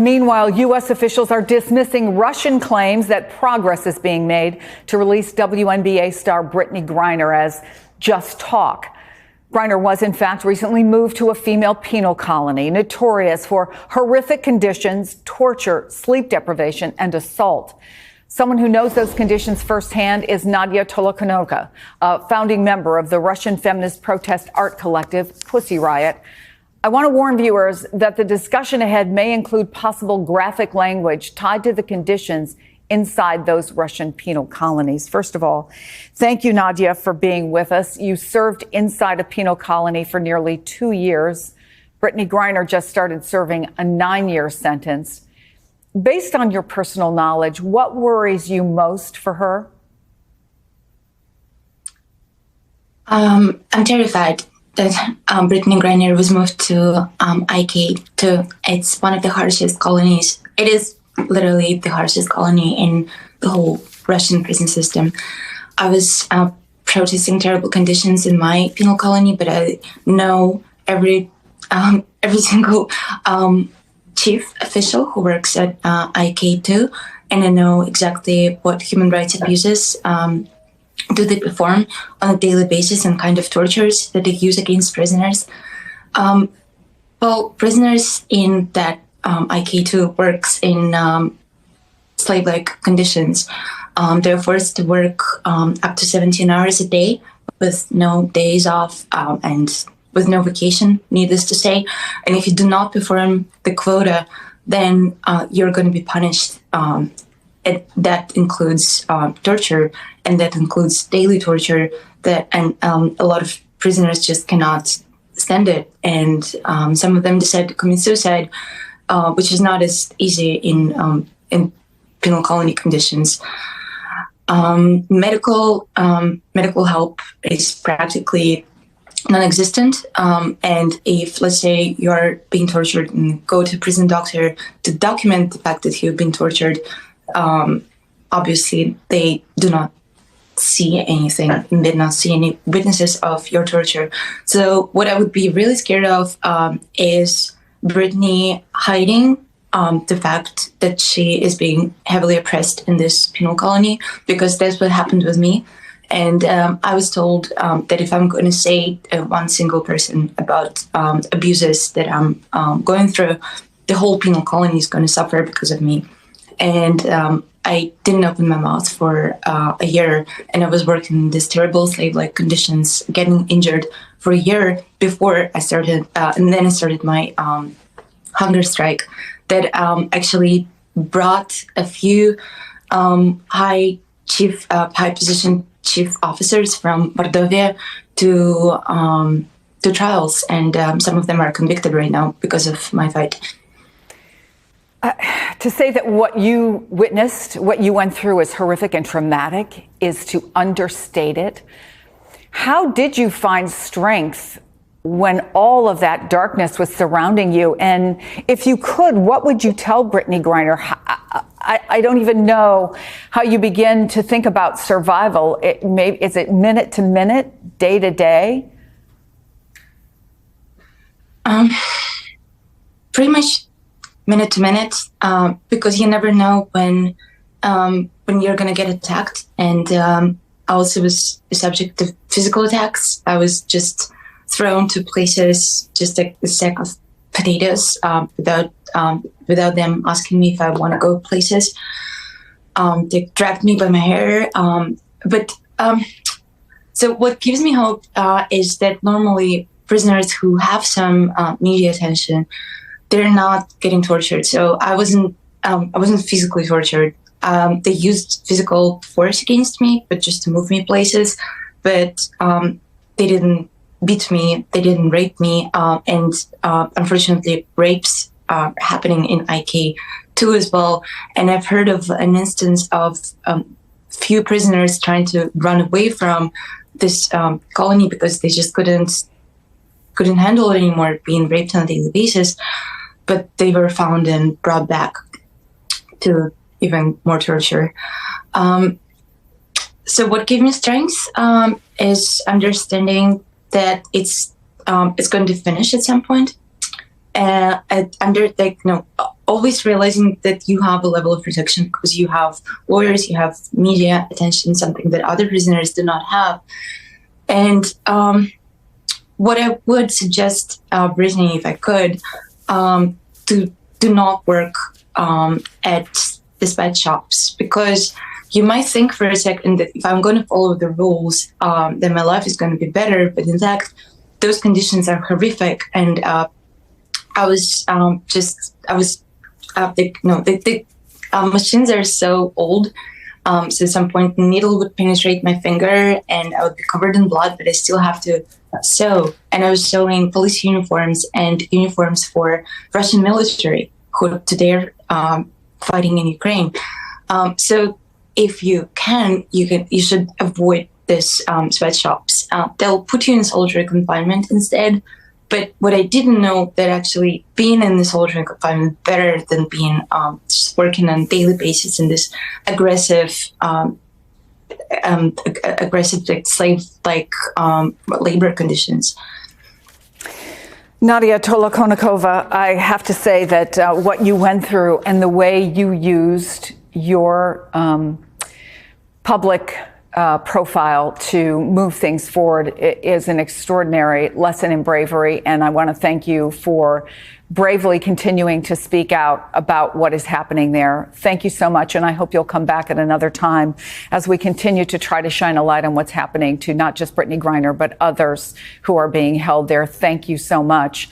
Meanwhile, U.S. officials are dismissing Russian claims that progress is being made to release WNBA star Brittney Griner as just talk. Griner was, in fact, recently moved to a female penal colony, notorious for horrific conditions, torture, sleep deprivation, and assault. Someone who knows those conditions firsthand is Nadya Tolokonnikova, a founding member of the Russian feminist protest art collective Pussy Riot. I want to warn viewers that the discussion ahead may include possible graphic language tied to the conditions inside those Russian penal colonies. First of all, thank you, Nadya, for being with us. You served inside a penal colony for nearly 2 years. Brittney Griner just started serving a 9-year sentence. Based on your personal knowledge, what worries you most for her? I'm terrified that Brittney Griner was moved to IK-2. It's one of the harshest colonies. It is literally the harshest colony in the whole Russian prison system. I was protesting terrible conditions in my penal colony, but I know every single chief official who works at IK-2, and I know exactly what human rights abuses do they perform on a daily basis and kind of tortures that they use against prisoners. Well, prisoners in that IK-2 works in slave-like conditions. They're forced to work up to 17 hours a day with no days off and with no vacation, needless to say. And if you do not perform the quota, then you're going to be punished. That includes torture, and that includes daily torture. And a lot of prisoners just cannot stand it, and some of them decide to commit suicide, which is not as easy in penal colony conditions. Medical help is practically non-existent, and if, let's say, you're being tortured and go to a prison doctor to document the fact that you've been tortured, obviously they do not see anything, and they do not see any witnesses of your torture. So what I would be really scared of is Brittney hiding the fact that she is being heavily oppressed in this penal colony, because that's what happened with me. And I was told that if I'm going to say one single person about abuses that I'm going through, the whole penal colony is going to suffer because of me. And I didn't open my mouth for a year, and I was working in these terrible slave-like conditions, getting injured for a year before I started, and then I started my hunger strike that actually brought a few high position chief officers from Mordovia to trials, and some of them are convicted right now because of my fight. To say that what you witnessed, what you went through is horrific and traumatic is to understate it. How did you find strength when all of that darkness was surrounding you? And if you could, what would you tell Brittney Griner? I don't even know how you begin to think about survival. Is it minute to minute, day to day? Pretty much minute to minute, because you never know when you're going to get attacked. And I also was subject to physical attacks. I was just thrown to places, just like a sack of potatoes, without them asking me if I want to go places. They dragged me by my hair. So what gives me hope is that normally prisoners who have some media attention, they're not getting tortured. So I wasn't physically tortured. They used physical force against me, but just to move me places. But they didn't beat me. They didn't rape me. And unfortunately, rapes are happening in IK-2 as well. And I've heard of an instance of few prisoners trying to run away from this colony because they just couldn't handle it anymore, being raped on a daily basis. But they were found and brought back to even more torture. So what gave me strength is understanding that it's going to finish at some point. under always realizing that you have a level of protection because you have lawyers, you have media attention, something that other prisoners do not have. And what I would suggest, Brittney, if I could, to do not work at the sweatshops, because you might think for a second that if I'm going to follow the rules, then my life is going to be better. But in fact, those conditions are horrific. And the machines are so old. So at some point, the needle would penetrate my finger and I would be covered in blood, but I still have to sew. And I was sewing police uniforms and uniforms for Russian military who today are fighting in Ukraine. So if you should avoid this sweatshops. They'll put you in solitary confinement instead. But what I didn't know that actually being in the solitary confinement better than being just working on a daily basis in this aggressive like slave-like labor conditions. Nadya Tolokonnikova, I have to say that what you went through and the way you used your public profile to move things forward is an extraordinary lesson in bravery. And I want to thank you for bravely continuing to speak out about what is happening there. Thank you so much. And I hope you'll come back at another time as we continue to try to shine a light on what's happening to not just Brittney Griner, but others who are being held there. Thank you so much.